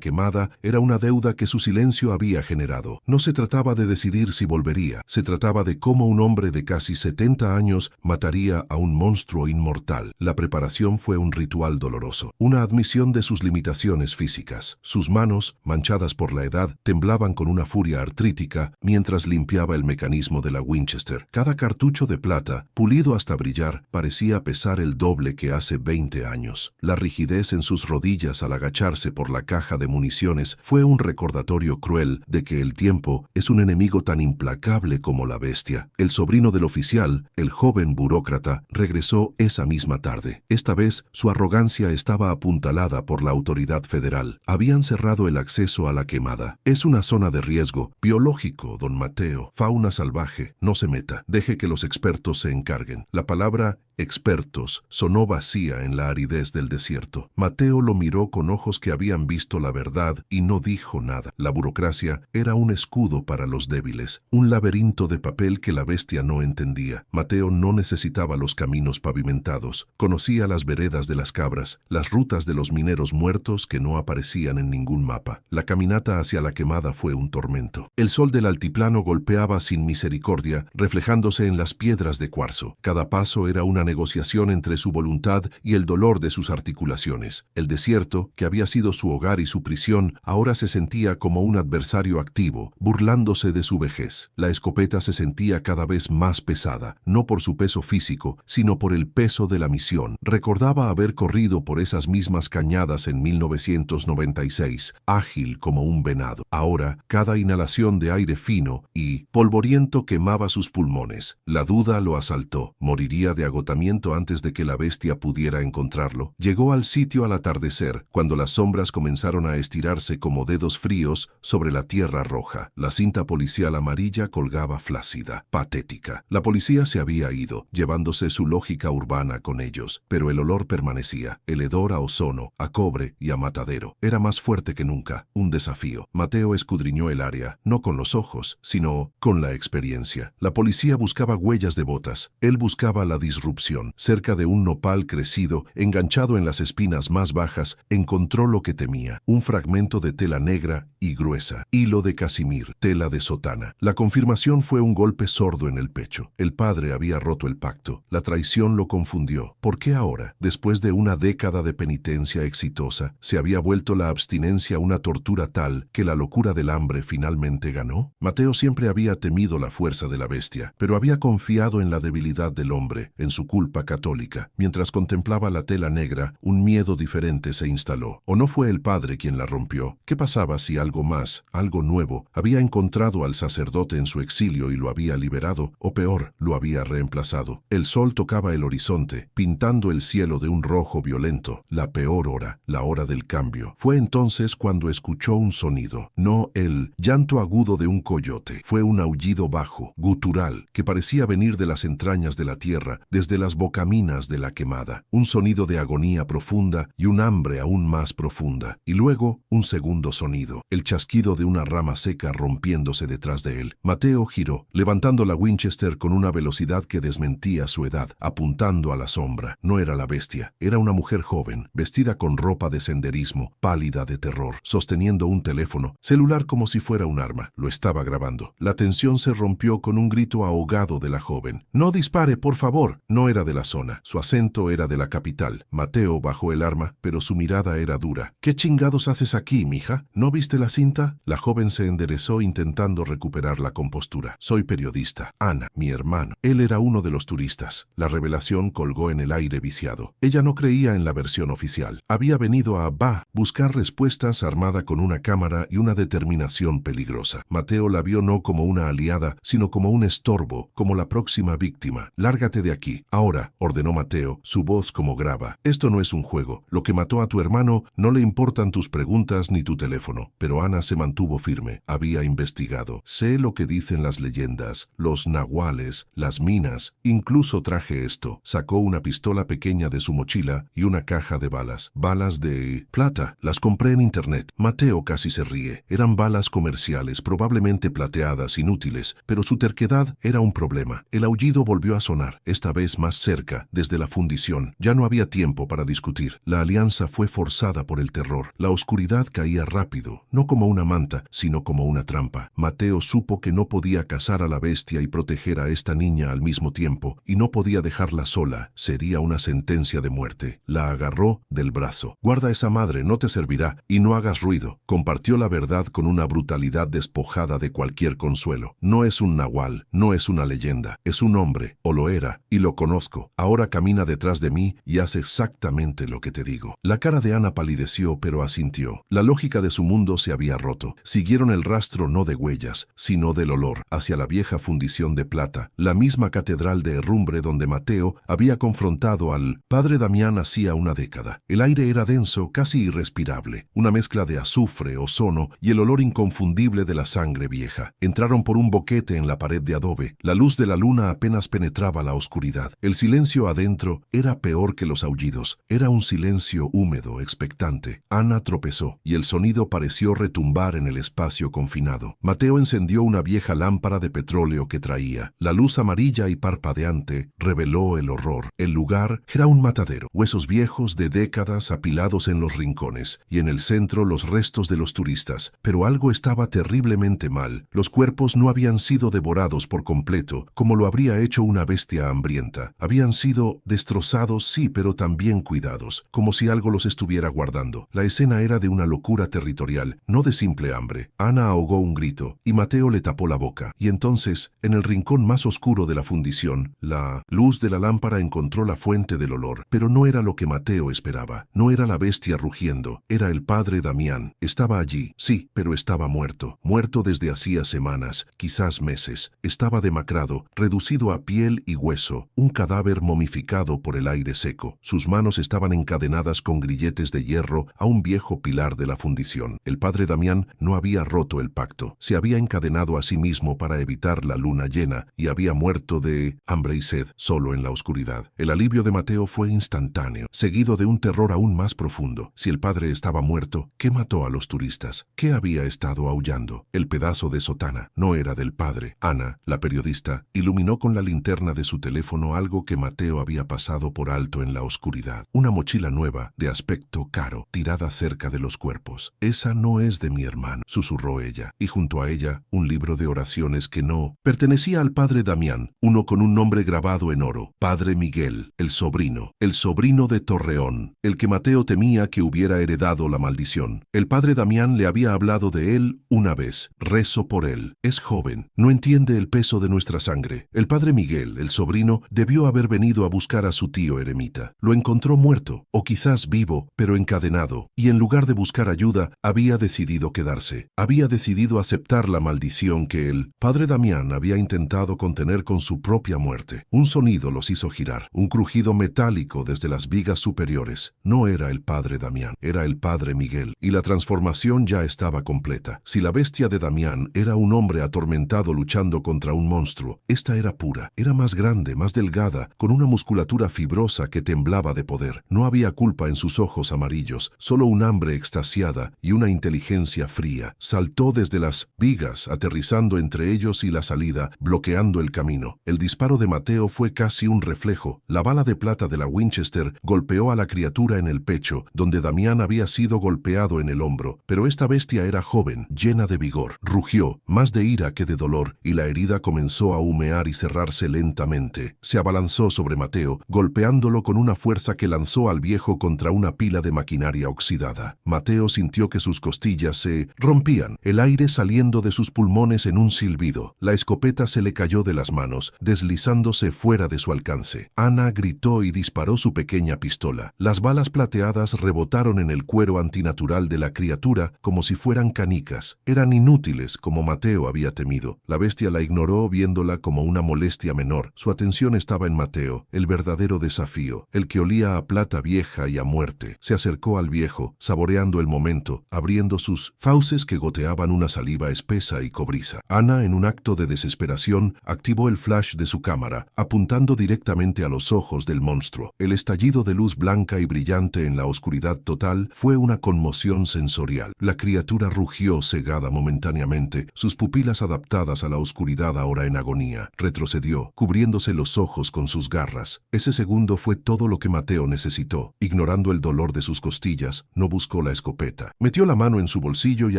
quemada era una deuda que su silencio había generado. No se trataba de decidir si volvería. Se trataba de cómo un hombre de casi 70 años mataría a un monstruo inmortal. La preparación fue un ritual doloroso, una admisión de sus limitaciones físicas. Sus manos, manchadas por la edad, temblaban con una furia artrítica mientras limpiaba el mecanismo de la Winchester. Cada cartucho de plata, pulido hasta brillar, parecía pesar el doble que hace 20 años. La rigidez en sus rodillas al agacharse por la caja de municiones fue un recordatorio cruel de que el tiempo es un enemigo tan implacable como la bestia. El sobrino del oficial, el joven burócrata, regresó esa misma tarde. Esta vez, su arrogancia estaba apuntalada por la autoridad federal. Habían cerrado el acceso a la quemada. Es una zona de riesgo biológico, don Mateo. Fauna salvaje. No se meta. Deje que los expertos se encarguen. La palabra expertos sonó vacía en la aridez del desierto. Mateo lo miró con ojos que habían visto la verdad y no dijo nada. La burocracia era un escudo para los débiles, un laberinto de papel que la bestia no entendía. Mateo no necesitaba los caminos pavimentados. Conocía las veredas de las cabras, las rutas de los mineros muertos que no aparecían en ningún mapa. La caminata hacia la quemada fue un tormento. El sol del altiplano golpeaba sin misericordia, reflejándose en las piedras de cuarzo. Cada paso era una negociación entre su voluntad y el dolor de sus articulaciones. El desierto, que había sido su hogar y su prisión, ahora se sentía como un adversario activo, burlándose de su vejez. golpes. La escopeta se sentía cada vez más pesada, no por su peso físico, sino por el peso de la misión. Recordaba haber corrido por esas mismas cañadas en 1996, ágil como un venado. Ahora, cada inhalación de aire fino y polvoriento quemaba sus pulmones. La duda lo asaltó. ¿Moriría de agotamiento antes de que la bestia pudiera encontrarlo? Llegó al sitio al atardecer, cuando las sombras comenzaron a estirarse como dedos fríos sobre la tierra roja. La cinta policial amarilla colgaba flácida, patética. La policía se había ido, llevándose su lógica urbana con ellos, pero el olor permanecía, el hedor a ozono, a cobre y a matadero. Era más fuerte que nunca, un desafío. Mateo escudriñó el área, no con los ojos, sino con la experiencia. La policía buscaba huellas de botas, él buscaba la disrupción. Cerca de un nopal crecido, enganchado en las espinas más bajas, encontró lo que temía, un fragmento de tela negra y gruesa, hilo de casimir, tela de sotana. La confirmación fue un golpe sordo en el pecho. El padre había roto el pacto. La traición lo confundió. ¿Por qué ahora, después de una década de penitencia exitosa, se había vuelto la abstinencia una tortura tal que la locura del hambre finalmente ganó? Mateo siempre había temido la fuerza de la bestia, pero había confiado en la debilidad del hombre, en su culpa católica. Mientras contemplaba la tela negra, un miedo diferente se instaló. ¿O no fue el padre quien la rompió? ¿Qué pasaba si algo más, algo nuevo, había encontrado al sacerdote en su exilio y lo había liberado, o peor, lo había reemplazado? El sol tocaba el horizonte, pintando el cielo de un rojo violento, la peor hora, la hora del cambio. Fue entonces cuando escuchó un sonido, no el llanto agudo de un coyote, fue un aullido bajo, gutural, que parecía venir de las entrañas de la tierra, desde las bocaminas de la quemada, un sonido de agonía profunda y un hambre aún más profunda, y luego un segundo sonido, el chasquido de una rama seca rompiéndose detrás de él. Mateo giró, levantando la Winchester con una velocidad que desmentía su edad, apuntando a la sombra. No era la bestia, era una mujer joven, vestida con ropa de senderismo, pálida de terror, sosteniendo un teléfono celular como si fuera un arma. Lo estaba grabando. La tensión se rompió con un grito ahogado de la joven. «¡No dispare, por favor!». No era de la zona. Su acento era de la capital. Mateo bajó el arma, pero su mirada era dura. «¿Qué chingados haces aquí, mija? ¿No viste la cinta?». La joven se enderezó intentando recuperar la compostura. «Soy periodista. Ana, mi hermano». Él era uno de los turistas. La revelación colgó en el aire viciado. Ella no creía en la versión oficial. Había venido a buscar respuestas armada con una cámara y una determinación peligrosa. Mateo la vio no como una aliada, sino como un estorbo, como la próxima víctima. «Lárgate de aquí. Ahora», ordenó Mateo, su voz como grava. «Esto no es un juego. Lo que mató a tu hermano no le importan tus preguntas ni tu teléfono». Pero Ana se mantuvo firme. Había investigado. «Sé lo que dicen las leyendas, los nahuales, las minas. Incluso traje esto». Sacó una pistola pequeña de su mochila y una caja de balas. «Balas de plata. Las compré en internet». Mateo casi se ríe. Eran balas comerciales, probablemente plateadas, inútiles, pero su terquedad era un problema. El aullido volvió a sonar, esta vez más cerca, desde la fundición. Ya no había tiempo para discutir. La alianza fue forzada por el terror. La oscuridad caía rápido, no como una manta, sino como una trampa. Mateo supo que no podía cazar a la bestia y proteger a esta niña al mismo tiempo, y no podía dejarla sola. Sería una sentencia de muerte. La agarró del brazo. «Guarda esa madre, no te servirá, y no hagas ruido». Compartió la verdad con una brutalidad despojada de cualquier consuelo. «No es un nahual, no es una leyenda, es un hombre, o lo era, y lo conozco. Ahora camina detrás de mí y hace exactamente lo que te digo». La cara de Ana palideció, pero asintió. La lógica de su mundo se había roto. Siguieron el rastro no de huellas, sino del olor, hacia la vieja fundición de plata, la misma catedral de herrumbre donde Mateo había confrontado al padre Damián hacía una década. El aire era denso, casi irrespirable, una mezcla de azufre, ozono y el olor inconfundible de la sangre vieja. Entraron por un boquete en la pared de adobe. La luz de la luna apenas penetraba la oscuridad. El silencio adentro era peor que los aullidos. Era un silencio húmedo, expectante. Ana tropezó, y el sonido pareció retumbar en el espacio confinado. Mateo encendió una vieja lámpara de petróleo que traía. La luz amarilla y parpadeante reveló el horror. El lugar era un matadero. Huesos viejos de décadas apilados en los rincones, y en el centro los restos de los turistas. Pero algo estaba terriblemente mal. Los cuerpos no habían sido devorados por completo, como lo habría hecho una bestia hambrienta. Habían sido destrozados, sí, pero también cuidados, como si algo los estuviera guardando. La escena era de una locura territorial, no de simple hambre. Ana ahogó un grito, y Mateo le tapó tapó la boca. Y entonces, en el rincón más oscuro de la fundición, la luz de la lámpara encontró la fuente del olor. Pero no era lo que Mateo esperaba. No era la bestia rugiendo. Era el padre Damián. Estaba allí, sí, pero estaba muerto. Muerto desde hacía semanas, quizás meses. Estaba demacrado, reducido a piel y hueso, un cadáver momificado por el aire seco. Sus manos estaban encadenadas con grilletes de hierro a un viejo pilar de la fundición. El padre Damián no había roto el pacto. Se había encadenado a sí mismo para evitar la luna llena y había muerto de hambre y sed, solo en la oscuridad. El alivio de Mateo fue instantáneo, seguido de un terror aún más profundo. Si el padre estaba muerto, ¿qué mató a los turistas? ¿Qué había estado aullando? El pedazo de sotana no era del padre. Ana, la periodista, iluminó con la linterna de su teléfono algo que Mateo había pasado por alto en la oscuridad. Una mochila nueva, de aspecto caro, tirada cerca de los cuerpos. Esa no es de mi hermano, susurró ella, y junto a ella, un libro de oraciones que no pertenecía al padre Damián, uno con un nombre grabado en oro. Padre Miguel, el sobrino de Torreón, el que Mateo temía que hubiera heredado la maldición. El padre Damián le había hablado de él una vez. Rezo por él. Es joven, no entiende el peso de nuestra sangre. El padre Miguel, el sobrino, debió haber venido a buscar a su tío eremita. Lo encontró muerto, o quizás vivo, pero encadenado, y en lugar de buscar ayuda, había decidido quedarse. Había decidido aceptar la maldición que el padre Damián había intentado contener con su propia muerte. Un sonido los hizo girar, un crujido metálico desde las vigas superiores. No era el padre Damián, era el padre Miguel, y la transformación ya estaba completa. Si la bestia de Damián era un hombre atormentado luchando contra un monstruo, esta era pura, era más grande, más delgada, con una musculatura fibrosa que temblaba de poder. No había culpa en sus ojos amarillos, solo un hambre extasiada y una inteligencia fría. Saltó desde las vigas, aterrizando entre ellos y la salida, bloqueando el camino. El disparo de Mateo fue casi un reflejo. La bala de plata de la Winchester golpeó a la criatura en el pecho, donde Damián había sido golpeado en el hombro, pero esta bestia era joven, llena de vigor. Rugió, más de ira que de dolor, y la herida comenzó a humear y cerrarse lentamente. Se abalanzó sobre Mateo, golpeándolo con una fuerza que lanzó al viejo contra una pila de maquinaria oxidada. Mateo sintió que sus costillas se rompían, el aire saliendo de sus pulmones en un silbido. La escopeta se le cayó de las manos, deslizándose fuera de su alcance. Ana gritó y disparó su pequeña pistola. Las balas plateadas rebotaron en el cuero antinatural de la criatura como si fueran canicas. Eran inútiles, como Mateo había temido. La bestia la ignoró viéndola como una molestia menor. Su atención estaba en Mateo, el verdadero desafío, el que olía a plata vieja y a muerte. Se acercó al viejo, saboreando el momento, abriendo sus fauces que goteaban una saliva espesa y cobriza. Ana, en un acto de desesperación, activó el flash de su cámara, apuntando directamente a los ojos del monstruo. El estallido de luz blanca y brillante en la oscuridad total fue una conmoción sensorial. La criatura rugió cegada momentáneamente, sus pupilas adaptadas a la oscuridad ahora en agonía. Retrocedió, cubriéndose los ojos con sus garras. Ese segundo fue todo lo que Mateo necesitó. Ignorando el dolor de sus costillas, no buscó la escopeta. Metió la mano en su bolsillo y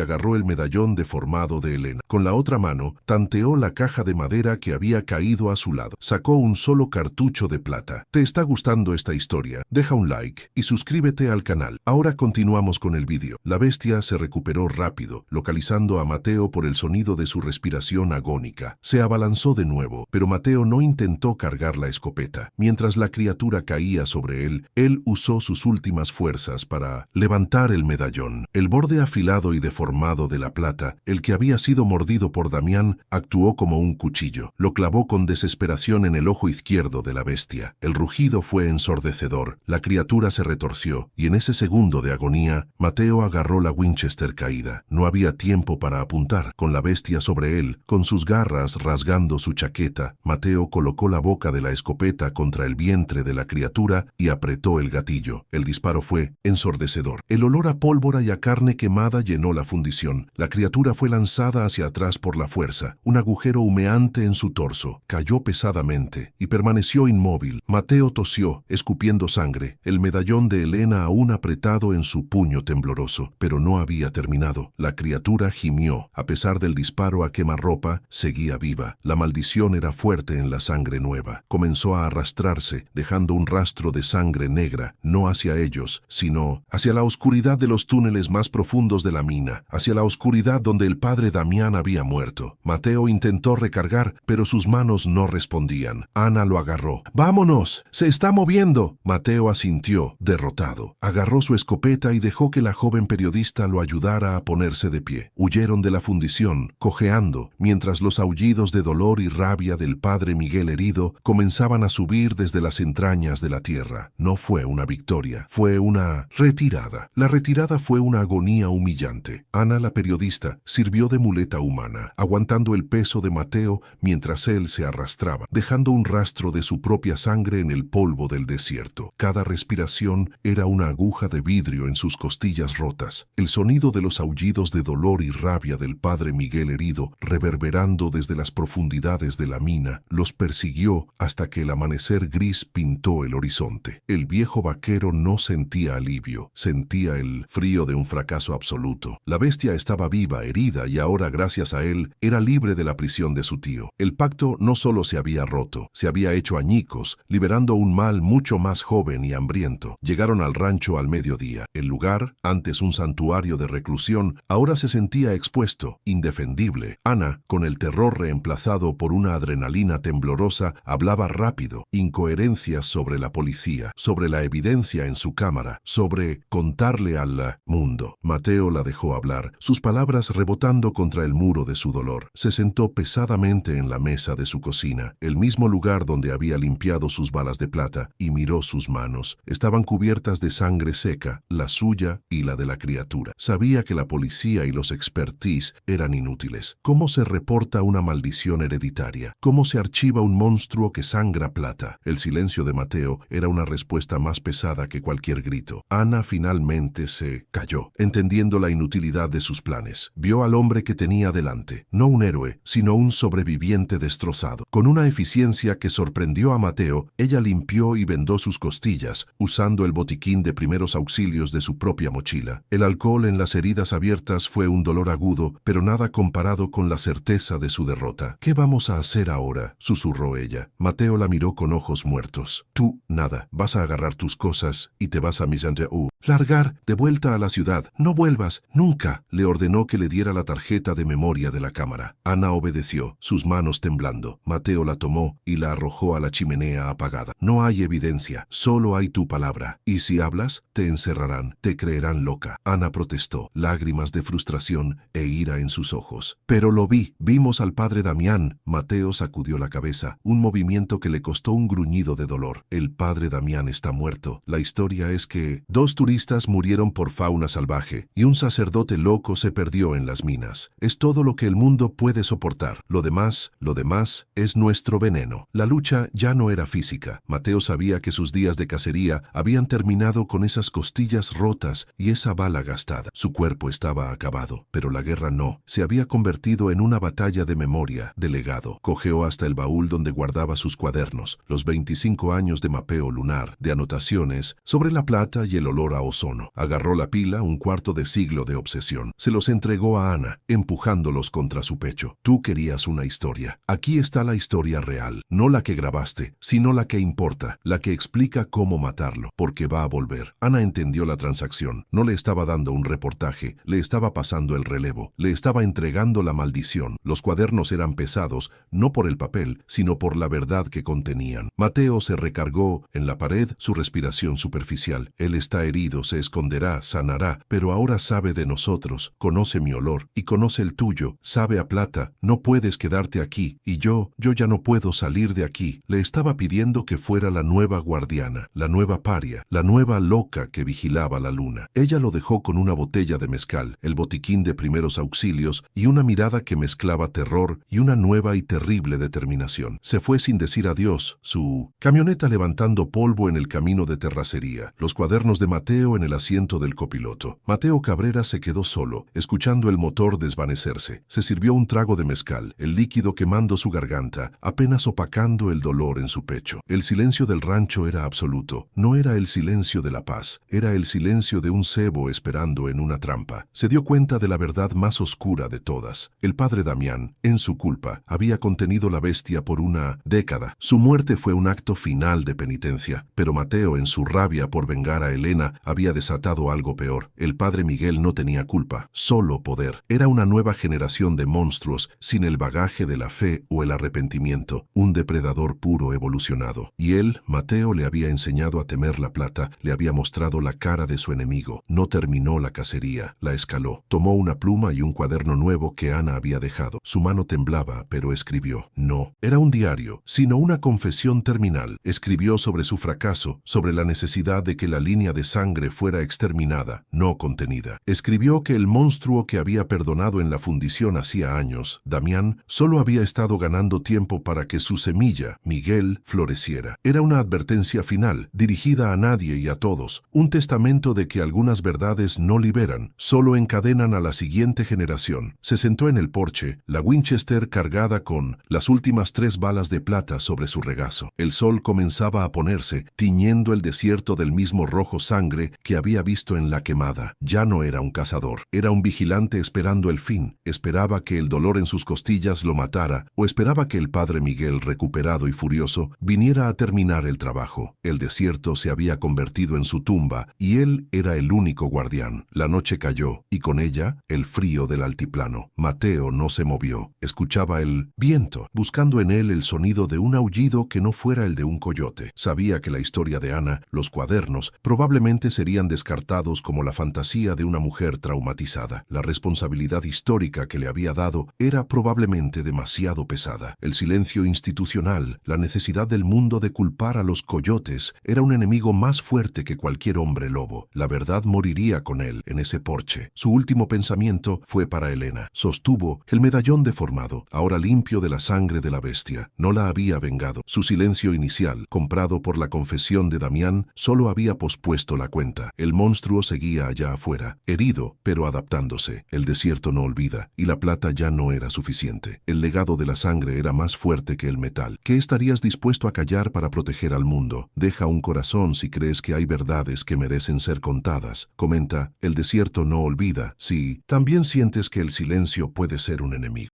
agarró el medallón deformado de Elena. Con la otra mano, tanteó la caja de madera que había caído a su lado. Sacó un solo cartucho de plata. ¿Te está gustando esta historia? Deja un like y suscríbete al canal. Ahora continuamos con el vídeo. La bestia se recuperó rápido, localizando a Mateo por el sonido de su respiración agónica. Se abalanzó de nuevo, pero Mateo no intentó cargar la escopeta. Mientras la criatura caía sobre él usó sus últimas fuerzas para levantar el medallón. El borde afilado y deformado de la plata, el que había sido mordido por Damián, actuó como un cuchillo. Lo clavó con desesperación en el ojo izquierdo de la bestia. El rugido fue ensordecedor. La criatura se retorció, y en ese segundo de agonía, Mateo agarró la Winchester caída. No había tiempo para apuntar. Con la bestia sobre él, con sus garras rasgando su chaqueta, Mateo colocó la boca de la escopeta contra el vientre de la criatura y apretó el gatillo. El disparo fue ensordecedor. El olor a pólvora y a carne quemada llenó la fundición. La criatura fue lanzada hacia atrás por la fuerza. Un agujero humeante en su torso. Cayó pesadamente y permaneció inmóvil. Mateo tosió, escupiendo sangre. El medallón de Elena aún apretado en su puño tembloroso. Pero no había terminado. La criatura gimió. A pesar del disparo a quemarropa, seguía viva. La maldición era fuerte en la sangre nueva. Comenzó a arrastrarse, dejando un rastro de sangre negra, no hacia ellos, sino hacia la oscuridad de los túneles más profundos de la mina, hacia la oscuridad donde el padre Damián había muerto. Mateo intentó recargar, pero sus manos no respondían. Ana lo agarró. ¡Vámonos! ¡Se está moviendo! Mateo asintió, derrotado. Agarró su escopeta y dejó que la joven periodista lo ayudara a ponerse de pie. Huyeron de la fundición, cojeando, mientras los aullidos de dolor y rabia del padre Miguel herido comenzaban a subir desde las entrañas de la tierra. No fue una victoria, fue una retirada. La retirada fue una agonía humillante. Ana, la periodista, sirvió de muleta humana, aguantando el peso de Mateo mientras él se arrastraba, dejando un rastro de su propia sangre en el polvo del desierto. Cada respiración era una aguja de vidrio en sus costillas rotas. El sonido de los aullidos de dolor y rabia del padre Miguel herido, reverberando desde las profundidades de la mina, los persiguió hasta que el amanecer gris pintó el horizonte. El viejo vaquero no sentía alivio, sentía el frío de un fracaso absoluto. La bestia estaba viva, herida, y ahora, gracias a él, era libre de la prisión de su tío. El pacto no solo se había roto, se había hecho añicos, liberando un mal mucho más joven y hambriento. Llegaron al rancho al mediodía. El lugar, antes un santuario de reclusión, ahora se sentía expuesto, indefendible. Ana, con el terror reemplazado por una adrenalina temblorosa, hablaba rápido, incoherencias sobre la policía, sobre la evidencia en su cámara, sobre contarle al mundo. Mateo la dejó hablar, sus palabras rebotando contra el muro de su dolor. Se sentó pesadamente en la mesa de su cocina, el mismo lugar donde había limpiado sus balas de plata, y miró sus manos. Estaban cubiertas de sangre seca, la suya y la de la criatura. Sabía que la policía y los expertise eran inútiles. ¿Cómo se reporta una maldición hereditaria? ¿Cómo se archiva un monstruo que sangra plata? El silencio de Mateo era una respuesta más pesada que cualquier grito. Ana finalmente se calló, entendiendo la inutilidad de sus planes. Vio al hombre que tenía delante, no un héroe, sino un sobreviviente destrozado. Con una eficiencia que sorprendió a Mateo, ella limpió y vendó sus costillas, usando el botiquín de primeros auxilios de su propia mochila. El alcohol en las heridas abiertas fue un dolor agudo, pero nada comparado con la certeza de su derrota. ¿Qué vamos a hacer ahora?, susurró ella. Mateo la miró con ojos muertos. Tú, nada. Vas a agarrar tus cosas y te vas a Misanteu. Largar, de vuelta a la ciudad. No vuelvas, nunca. Le ordenó que le diera la tarjeta de memoria de la cámara. Ana obedeció, sus manos temblando. Mateo la tomó y la arrojó a la chimenea apagada. No hay evidencia, solo hay tu palabra. Y si hablas, te encerrarán, te creerán loca. Ana protestó, lágrimas de frustración e ira en sus ojos. Pero lo vi, vimos al padre Damián. Mateo sacudió la cabeza, un movimiento que le costó un gruñido de dolor. El padre Damián está muerto. La historia es que 2 turistas murieron por fauna salvaje y un sacerdote loco se perdió en las minas. Es todo lo que el mundo puede soportar. Lo demás es nuestro veneno. La lucha ya no era física. Mateo sabía que sus días de cacería habían terminado con esas costillas rotas y esa bala gastada. Su cuerpo estaba acabado, pero la guerra no. Se había convertido en una batalla de memoria, de legado. Cojeó hasta el baúl donde guardaba sus cuadernos, los 25 años de mapeo lunar, de anotaciones sobre la plata y el olor a ozono. Agarró la pila, un cuarto de siglo de obsesión. Se los entregó a Ana, empujándolos contra su pecho. Tú querías una historia. Aquí está la historia real, no la que grabaste, sino la que importa, la que explica cómo matarlo, porque va a volver. Ana entendió la transacción. No le estaba dando un reportaje, le estaba pasando el relevo, le estaba entregando la maldición. Los cuadernos eran pesados, no por el papel, sino por la verdad que contenían. Mateo se recargó en la pared, su respiración superficial. Él está herido, se esconderá, sanará, pero ahora sabe de nosotros, conoce mi olor y conoce el tuyo, sabe a plata. No puedes quedarte aquí, y yo ya no puedo salir de aquí. Le estaba pidiendo que fuera la nueva guardiana, la nueva paria, la nueva loca que vigilaba la luna. Ella lo dejó con una botella de mezcal, el botiquín de primeros auxilios y una mirada que mezclaba terror y una nueva y terrible determinación. Se fue sin decir adiós, su camioneta levantando polvo en el camino de terracería, los cuadernos de Mateo en el asiento del copiloto. Mateo Cabrera se quedó solo, escuchando el motor desvanecerse. Se sirvió un trago de mezcal, el líquido quemando su garganta, apenas opacando el dolor en su pecho. El silencio del rancho era absoluto. No era el silencio de la paz, era el silencio de un cebo esperando en una trampa. Se dio cuenta de la verdad más oscura de todas. El padre Damián, en su culpa, había contenido la bestia por una década. Su muerte fue un acto final de penitencia, pero Mateo, en su rabia por vengar a Elena, había desatado algo peor. El padre Miguel no tenía culpa, solo poder. Era una nueva generación invasión de monstruos sin el bagaje de la fe o el arrepentimiento, un depredador puro evolucionado. Y él, Mateo, le había enseñado a temer la plata, le había mostrado la cara de su enemigo. No terminó la cacería, la escaló. Tomó una pluma y un cuaderno nuevo que Ana había dejado. Su mano temblaba, pero escribió. No, era un diario, sino una confesión terminal. Escribió sobre su fracaso, sobre la necesidad de que la línea de sangre fuera exterminada, no contenida. Escribió que el monstruo que había perdonado en la fundición hacía años, Damián, solo había estado ganando tiempo para que su semilla, Miguel, floreciera. Era una advertencia final, dirigida a nadie y a todos, un testamento de que algunas verdades no liberan, solo encadenan a la siguiente generación. Se sentó en el porche, la Winchester cargada con las últimas 3 balas de plata sobre su regazo. El sol comenzaba a ponerse, tiñendo el desierto del mismo rojo sangre que había visto en la quemada. Ya no era un cazador, era un vigilante esperando el fin. Esperaba que el dolor en sus costillas lo matara, o esperaba que el padre Miguel, recuperado y furioso, viniera a terminar el trabajo. El desierto se había convertido en su tumba, y él era el único guardián. La noche cayó, y con ella, el frío del altiplano. Mateo no se movió. Escuchaba el viento, buscando en él el sonido de un aullido que no fuera el de un coyote. Sabía que la historia de Ana, los cuadernos, probablemente serían descartados como la fantasía de una mujer traumatizada. La responsabilidad histórica que le había dado era probablemente demasiado pesada. El silencio institucional, la necesidad del mundo de culpar a los coyotes, era un enemigo más fuerte que cualquier hombre lobo. La verdad moriría con él en ese porche. Su último pensamiento fue para Elena. Sostuvo el medallón deformado, ahora limpio de la sangre de la bestia. No la había vengado. Su silencio inicial, comprado por la confesión de Damián, solo había pospuesto la cuenta. El monstruo seguía allá afuera, herido, pero adaptándose. El desierto no olvida, y la plata ya no era suficiente. El legado de la sangre era más fuerte que el metal. ¿Qué estarías dispuesto a callar para proteger al mundo? Deja un corazón si crees que hay verdades que merecen ser contadas. Comenta, el desierto no olvida. Sí, también sientes que el silencio puede ser un enemigo.